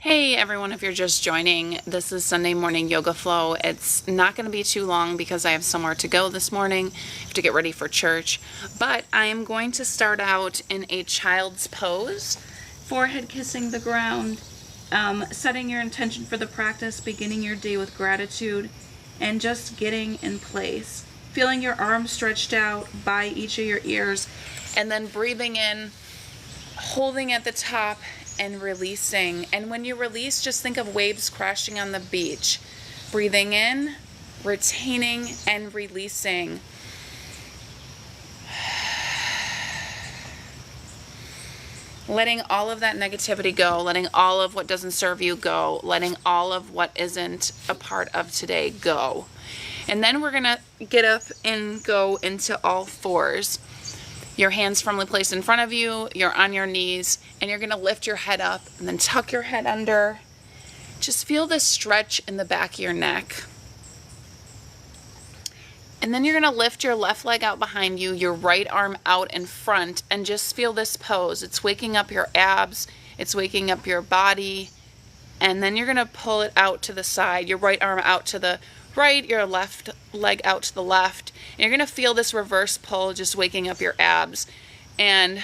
Hey everyone, if you're just joining, this is Sunday Morning Yoga Flow. It's not going to be too long because I have somewhere to go this morning. I have to get ready for church. But I am going to start out in a child's pose, forehead kissing the ground, setting your intention for the practice, beginning your day with gratitude, and just getting in place. Feeling your arms stretched out by each of your ears, and then breathing in, holding at the top, and releasing. And when you release, just think of waves crashing on the beach. Breathing in, retaining, and releasing. Letting all of that negativity go, letting all of what doesn't serve you go, letting all of what isn't a part of today go. And then we're gonna get up and go into all fours. Your hands firmly placed in front of you, you're on your knees, and you're gonna lift your head up and then tuck your head under. Just feel this stretch in the back of your neck. And then you're gonna lift your left leg out behind you, your right arm out in front, and just feel this pose. It's waking up your abs, it's waking up your body, and then you're gonna pull it out to the side, your right arm out to the right, your left leg out to the left, and you're gonna feel this reverse pull just waking up your abs. And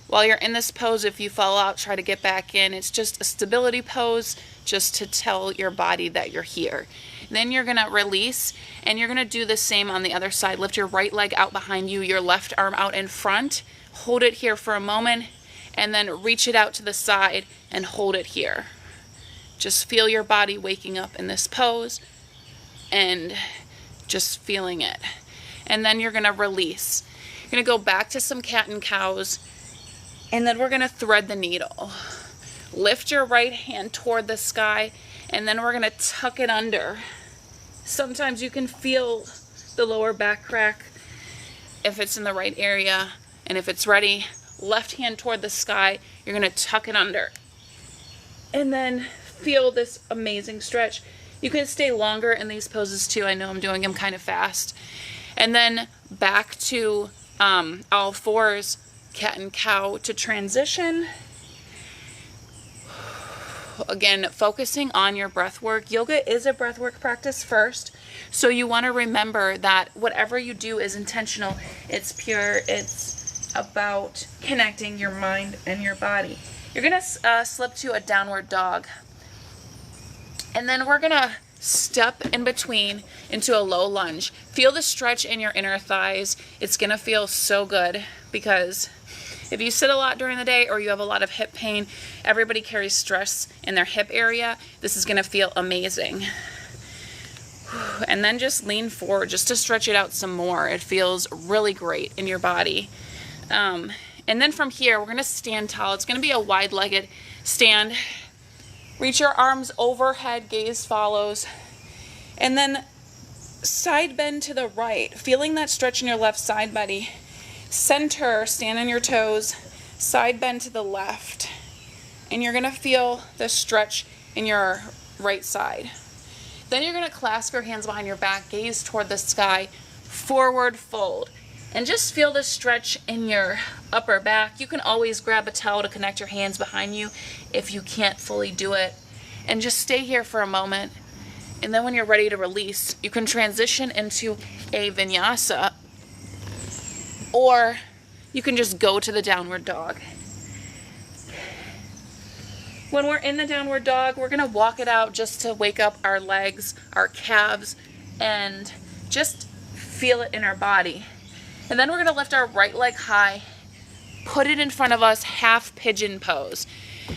while you're in this pose, if you fall out, try to get back in. It's just a stability pose just to tell your body that you're here. Then you're gonna release, and you're gonna do the same on the other side. Lift your right leg out behind you, your left arm out in front, hold it here for a moment, and then reach it out to the side and hold it here. Just feel your body waking up in this pose and just feeling it. And then you're gonna release. You're gonna go back to some cat and cows, and then we're gonna thread the needle. Lift your right hand toward the sky, and then we're gonna tuck it under. Sometimes you can feel the lower back crack if it's in the right area, and if it's ready, left hand toward the sky, you're gonna tuck it under. And then feel this amazing stretch. You can stay longer in these poses too. I know I'm doing them kind of fast. And then back to all fours, cat and cow to transition. Again, focusing on your breath work. Yoga is a breath work practice first. So you want to remember that whatever you do is intentional. It's pure. It's about connecting your mind and your body. You're going to slip to a downward dog. And then we're gonna step in between into a low lunge. Feel the stretch in your inner thighs. It's gonna feel so good because if you sit a lot during the day or you have a lot of hip pain, everybody carries stress in their hip area. This is gonna feel amazing. And then just lean forward just to stretch it out some more. It feels really great in your body. And then from here, we're gonna stand tall. It's gonna be a wide-legged stand. Reach your arms overhead, gaze follows, and then side bend to the right, feeling that stretch in your left side body. Center, stand on your toes, side bend to the left, and you're gonna feel the stretch in your right side. Then you're gonna clasp your hands behind your back, gaze toward the sky, forward fold, and just feel the stretch in your upper back. You can always grab a towel to connect your hands behind you if you can't fully do it. And just stay here for a moment. And then when you're ready to release, you can transition into a vinyasa, or you can just go to the downward dog. When we're in the downward dog, we're gonna walk it out just to wake up our legs, our calves, and just feel it in our body. And then we're gonna lift our right leg high, put it in front of us, half pigeon pose.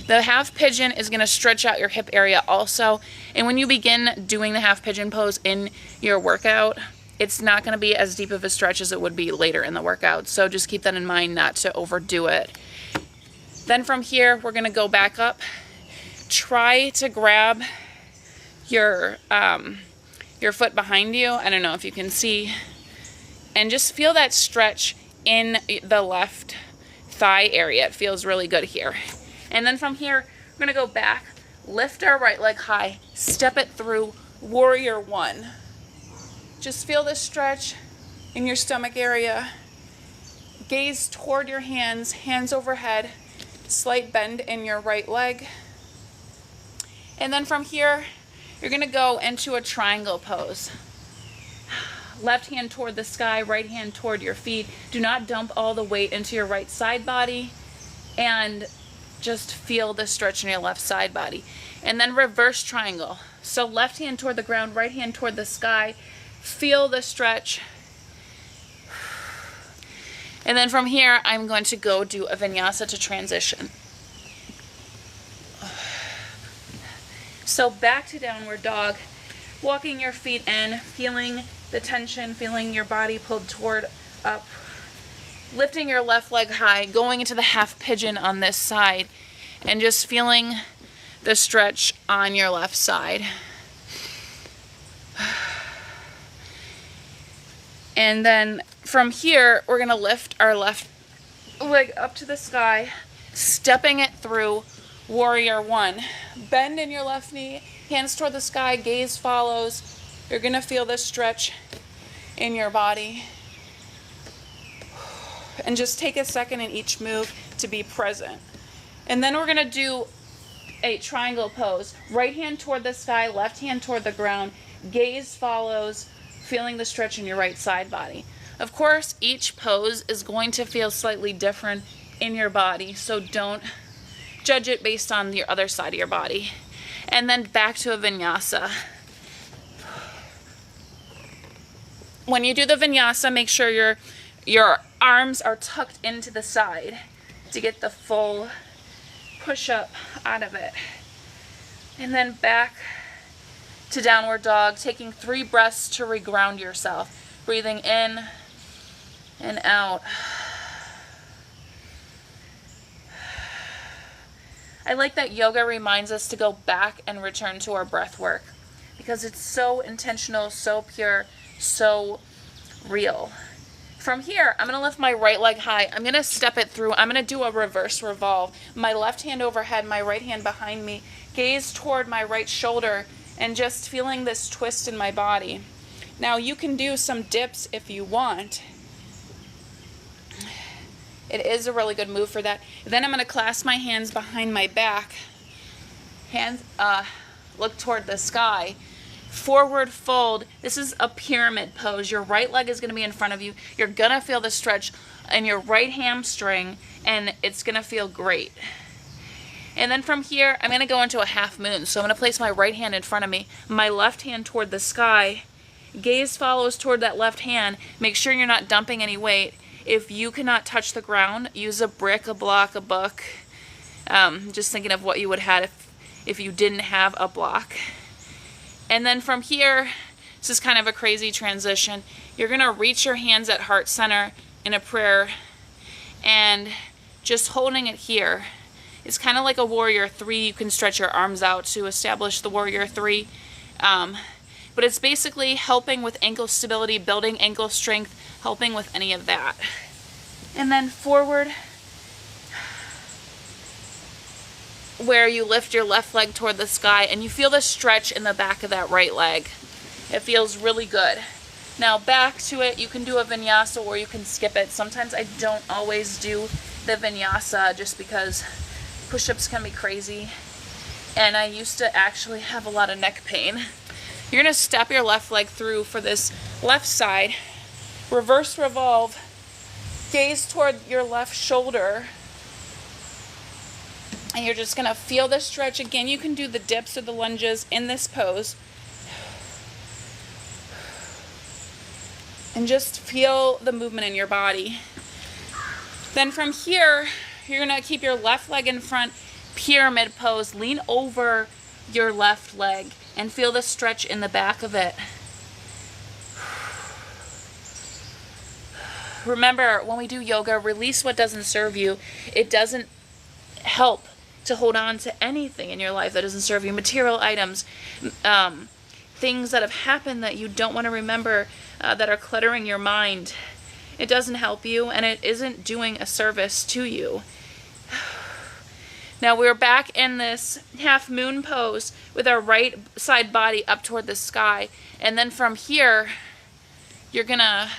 The half pigeon is gonna stretch out your hip area also. And when you begin doing the half pigeon pose in your workout, it's not gonna be as deep of a stretch as it would be later in the workout. So just keep that in mind not to overdo it. Then from here, we're gonna go back up. Try to grab your foot behind you. I don't know if you can see. And just feel that stretch in the left thigh area. It feels really good here. And then from here, we're gonna go back, lift our right leg high, step it through, warrior one. Just feel the stretch in your stomach area. Gaze toward your hands, hands overhead, slight bend in your right leg. And then from here, you're gonna go into a triangle pose. Left hand toward the sky, right hand toward your feet. Do not dump all the weight into your right side body, and just feel the stretch in your left side body. And then reverse triangle. So left hand toward the ground, right hand toward the sky. Feel the stretch. And then from here, I'm going to go do a vinyasa to transition. So back to downward dog, walking your feet in, feeling the tension, feeling your body pulled toward up, lifting your left leg high, going into the half pigeon on this side, and just feeling the stretch on your left side. And then from here, we're gonna lift our left leg up to the sky, stepping it through warrior one. Bend in your left knee, hands toward the sky, gaze follows. You're gonna feel this stretch in your body. And just take a second in each move to be present. And then we're gonna do a triangle pose. Right hand toward the sky, left hand toward the ground, gaze follows, feeling the stretch in your right side body. Of course, each pose is going to feel slightly different in your body, so don't judge it based on your other side of your body. And then back to a vinyasa. When you do the vinyasa, make sure your arms are tucked into the side to get the full push-up out of it. And then back to downward dog, taking 3 breaths to reground yourself. Breathing in and out. I like that yoga reminds us to go back and return to our breath work because it's so intentional, so pure, so real. From here, I'm gonna lift my right leg high. I'm gonna step it through. I'm gonna do a reverse revolve. My left hand overhead, my right hand behind me. Gaze toward my right shoulder and just feeling this twist in my body. Now you can do some dips if you want. It is a really good move for that. Then I'm gonna clasp my hands behind my back. Hands look toward the sky. Forward fold. This is a pyramid pose. Your right leg is going to be in front of you. You're going to feel the stretch in your right hamstring, and it's going to feel great. And then from here, I'm going to go into a half moon. So I'm going to place my right hand in front of me, my left hand toward the sky. Gaze follows toward that left hand. Make sure you're not dumping any weight. If you cannot touch the ground, use a brick, a block, a book. Just thinking of what you would have if you didn't have a block. And then from here, this is kind of a crazy transition. You're going to reach your hands at heart center in a prayer and just holding it here. It's kind of like a warrior 3. You can stretch your arms out to establish the warrior 3. But it's basically helping with ankle stability, building ankle strength, helping with any of that. And then forward, where you lift your left leg toward the sky and you feel the stretch in the back of that right leg. It feels really good. Now back to it, you can do a vinyasa or you can skip it. Sometimes I don't always do the vinyasa just because push-ups can be crazy and I used to actually have a lot of neck pain. You're going to step your left leg through for this left side, reverse revolve, gaze toward your left shoulder, and you're just going to feel the stretch. Again, you can do the dips or the lunges in this pose. And just feel the movement in your body. Then from here, you're going to keep your left leg in front, pyramid pose. Lean over your left leg and feel the stretch in the back of it. Remember, when we do yoga, release what doesn't serve you. It doesn't help to hold on to anything in your life that doesn't serve you. Material items, things that have happened that you don't want to remember, that are cluttering your mind. It doesn't help you and it isn't doing a service to you. Now we're back in this half moon pose with our right side body up toward the sky. And then from here, you're gonna,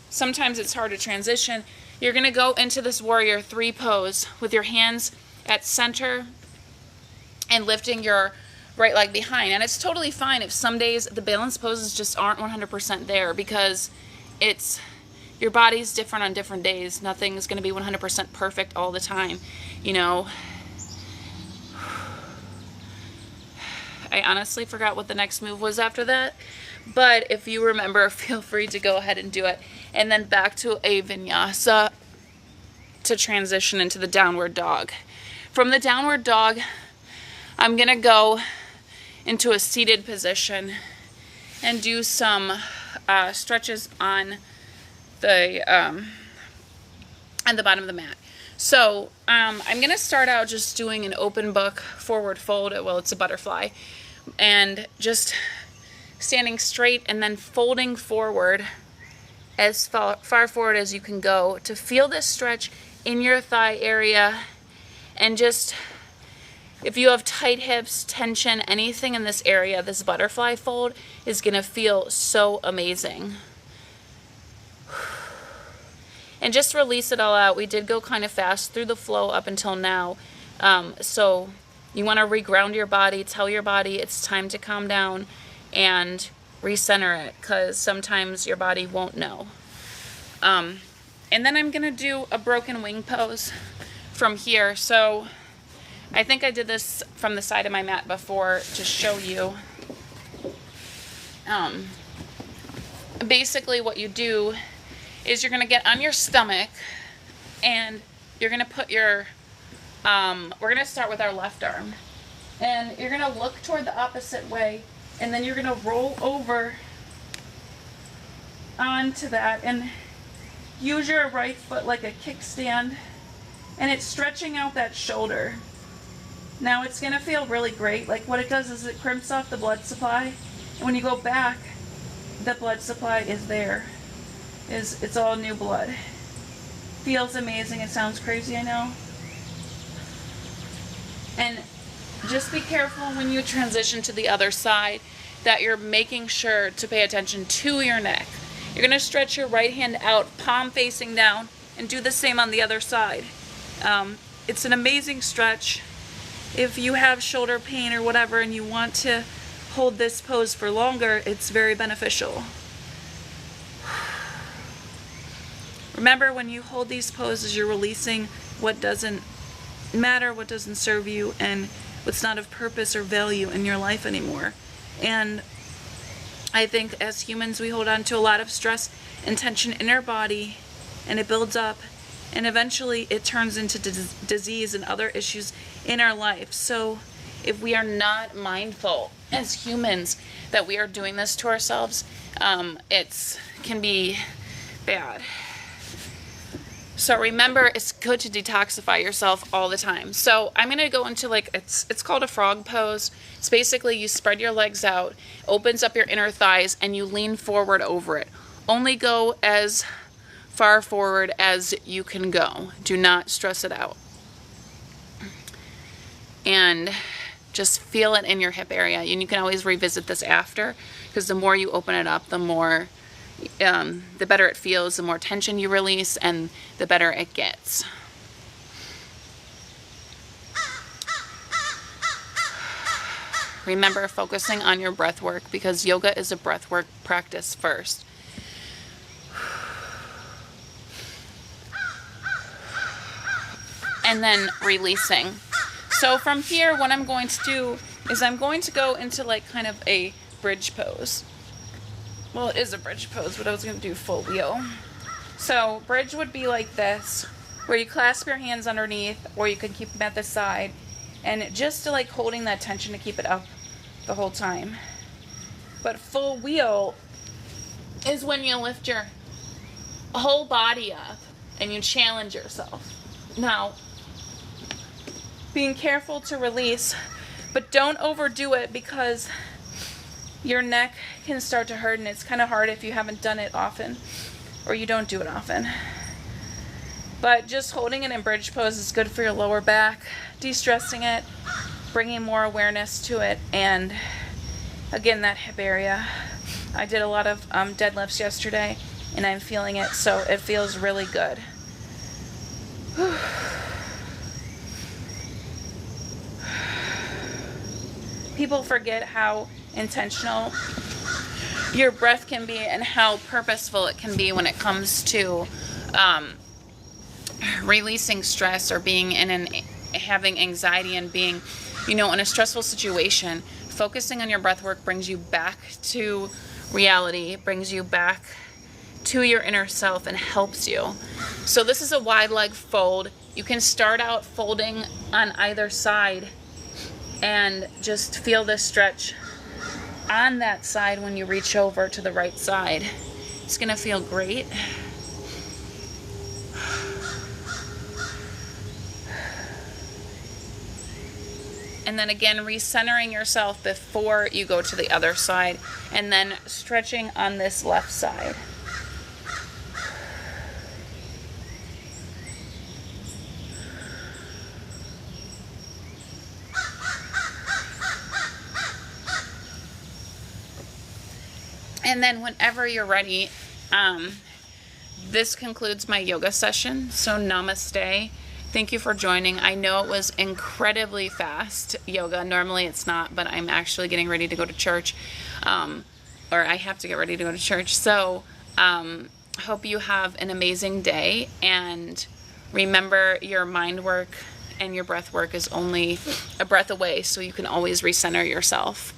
sometimes it's hard to transition, you're gonna go into this warrior 3 pose with your hands at center and lifting your right leg behind. And it's totally fine if some days the balance poses just aren't 100% there, because it's, your body's different on different days. Nothing's going to be 100% perfect all the time, you know. I honestly forgot what the next move was after that, but if you remember, feel free to go ahead and do it. And then back to a vinyasa to transition into the downward dog. From the downward dog, I'm gonna go into a seated position and do some stretches on the bottom of the mat. So I'm gonna start out just doing an open book forward fold. Well, it's a butterfly, and just standing straight and then folding forward as far forward as you can go to feel this stretch in your thigh area. And just, if you have tight hips, tension, anything in this area, this butterfly fold is gonna feel so amazing. And just release it all out. We did go kind of fast through the flow up until now. So you want to reground your body, tell your body it's time to calm down and recenter it, because sometimes your body won't know. And then I'm going to do a broken wing pose from here. So I think I did this from the side of my mat before to show you. Basically what you do is you're going to get on your stomach and you're going to put your, we're going to start with our left arm. And you're going to look toward the opposite way, and then you're going to roll over onto that and use your right foot like a kickstand, and it's stretching out that shoulder. Now it's going to feel really great. Like what it does is it crimps off the blood supply, and when you go back, the blood supply is there. It's all new blood. Feels amazing. It sounds crazy, I know. And just be careful when you transition to the other side that you're making sure to pay attention to your neck. You're going to stretch your right hand out, palm facing down, and do the same on the other side. It's an amazing stretch. If you have shoulder pain or whatever and you want to hold this pose for longer, it's very beneficial. Remember, when you hold these poses, you're releasing what doesn't matter, what doesn't serve you, and what's not of purpose or value in your life anymore. And I think as humans, we hold on to a lot of stress and tension in our body, and it builds up, and eventually it turns into disease and other issues in our life. So if we are not mindful as humans that we are doing this to ourselves, it can be bad. So remember, it's good to detoxify yourself all the time. So I'm going to go into it's called a frog pose. It's basically you spread your legs out, opens up your inner thighs, and you lean forward over it. Only go as far forward as you can go. Do not stress it out. And just feel it in your hip area. And you can always revisit this after, because the more you open it up, the more the better it feels, the more tension you release, and the better it gets. Remember, focusing on your breath work, because yoga is a breath work practice first. And then releasing. So from here, what I'm going to do is I'm going to go into kind of a bridge pose. Well, it is a bridge pose, but I was going to do full wheel. So bridge would be like this, where you clasp your hands underneath, or you can keep them at the side, and just to holding that tension to keep it up the whole time. But full wheel is when you lift your whole body up and you challenge yourself. Now, being careful to release, but don't overdo it, because your neck can start to hurt, and it's kind of hard if you haven't done it often or you don't do it often. But just holding it in bridge pose is good for your lower back, de-stressing it, bringing more awareness to it, and again, that hip area. I did a lot of deadlifts yesterday, and I'm feeling it, so it feels really good. People forget how intentional your breath can be and how purposeful it can be when it comes to releasing stress or being in having anxiety and being, in a stressful situation. Focusing on your breath work brings you back to reality, brings you back to your inner self, and helps you. So this is a wide leg fold. You can start out folding on either side and just feel this stretch on that side when you reach over to the right side. It's gonna feel great. And then again, recentering yourself before you go to the other side, and then stretching on this left side. And then whenever you're ready, this concludes my yoga session. So namaste. Thank you for joining. I know it was incredibly fast yoga. Normally it's not, but I'm actually getting ready to go to church. Or I have to get ready to go to church. So hope you have an amazing day. And remember, your mind work and your breath work is only a breath away. So you can always recenter yourself.